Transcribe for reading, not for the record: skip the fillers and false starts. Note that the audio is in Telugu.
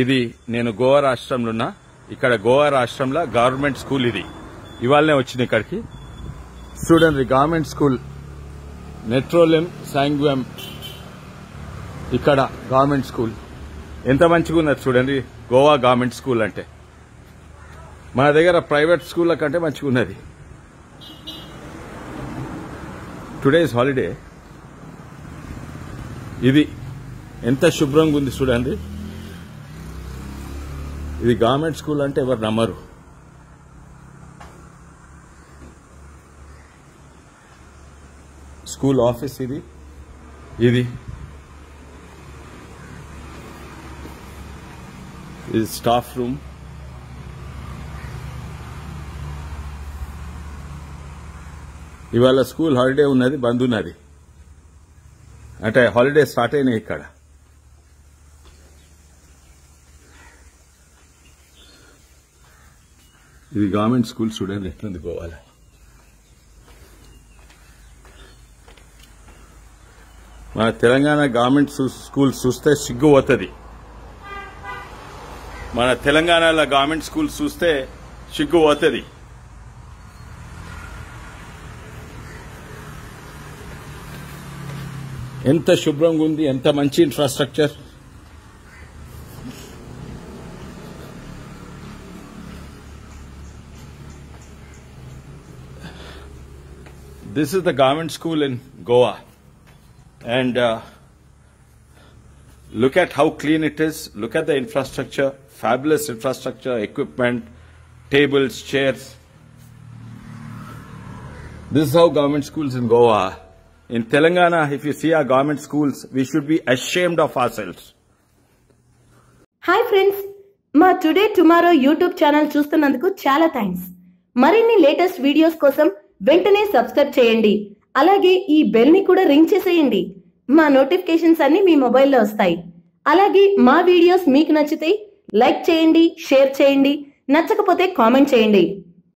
ఇది నేను గోవా రాష్ట్రంలో ఉన్నా. ఇక్కడ గోవా రాష్ట్రంలో గవర్నమెంట్ స్కూల్ ఇది. ఇవాళనే వచ్చింది ఇక్కడికి. చూడండి, గవర్నమెంట్ స్కూల్ నెట్రోలియం సాంగ్వామ్. ఇక్కడ గవర్నమెంట్ స్కూల్ ఎంత మంచిగా ఉన్నది చూడండి. గోవా గవర్నమెంట్ స్కూల్ అంటే మన దగ్గర ప్రైవేట్ స్కూళ్ళ కంటే మంచిగా ఉన్నది. Today is holiday. ఇది ఎంత శుభ్రంగా ఉంది చూడండి. ఇది గవర్నమెంట్ స్కూల్ అంటే ఎవరు నమ్మరు. స్కూల్ ఆఫీస్ ఇది. ఇది స్టాఫ్ రూమ్. ఇవాళ స్కూల్ హాలిడే ఉన్నది, బంద్ ఉన్నది. అంటే హాలిడే స్టార్ట్ అయినాయి ఇక్కడ. ఇది గవర్నమెంట్ స్కూల్ చూడండి ఎట్లుంది గోవాలో. మన తెలంగాణ గవర్నమెంట్ స్కూల్ చూస్తే సిగ్గు పోతుంది. మన తెలంగాణలో గవర్నమెంట్ స్కూల్ చూస్తే సిగ్గు పోతుంది. ఎంత శుభ్రంగా ఉంది, ఎంత మంచి infrastructure. This is the government school in Goa, and look at how clean it is. Look at the infrastructure, fabulous infrastructure, equipment, tables, chairs. This is how government schools in Goa. In Telangana, if you see our government schools, we should be ashamed of ourselves. Hi friends, మా టుడే టుమారో యూట్యూబ్ ఛానల్ చూస్తున్నందుకు చాలా థ్యాంక్స్. మరిన్ని లేటెస్ట్ వీడియోస్ కోసం వెంటనే సబ్స్క్రైబ్ చేయండి. అలాగే ఈ బెల్ ని కూడా రింగ్ చేసేయండి. మా నోటిఫికేషన్స్ అన్ని మీ మొబైల్లో వస్తాయి. అలాగే మా వీడియోస్ మీకు నచ్చితే లైక్ చేయండి, షేర్ చేయండి, నచ్చకపోతే కామెంట్ చేయండి.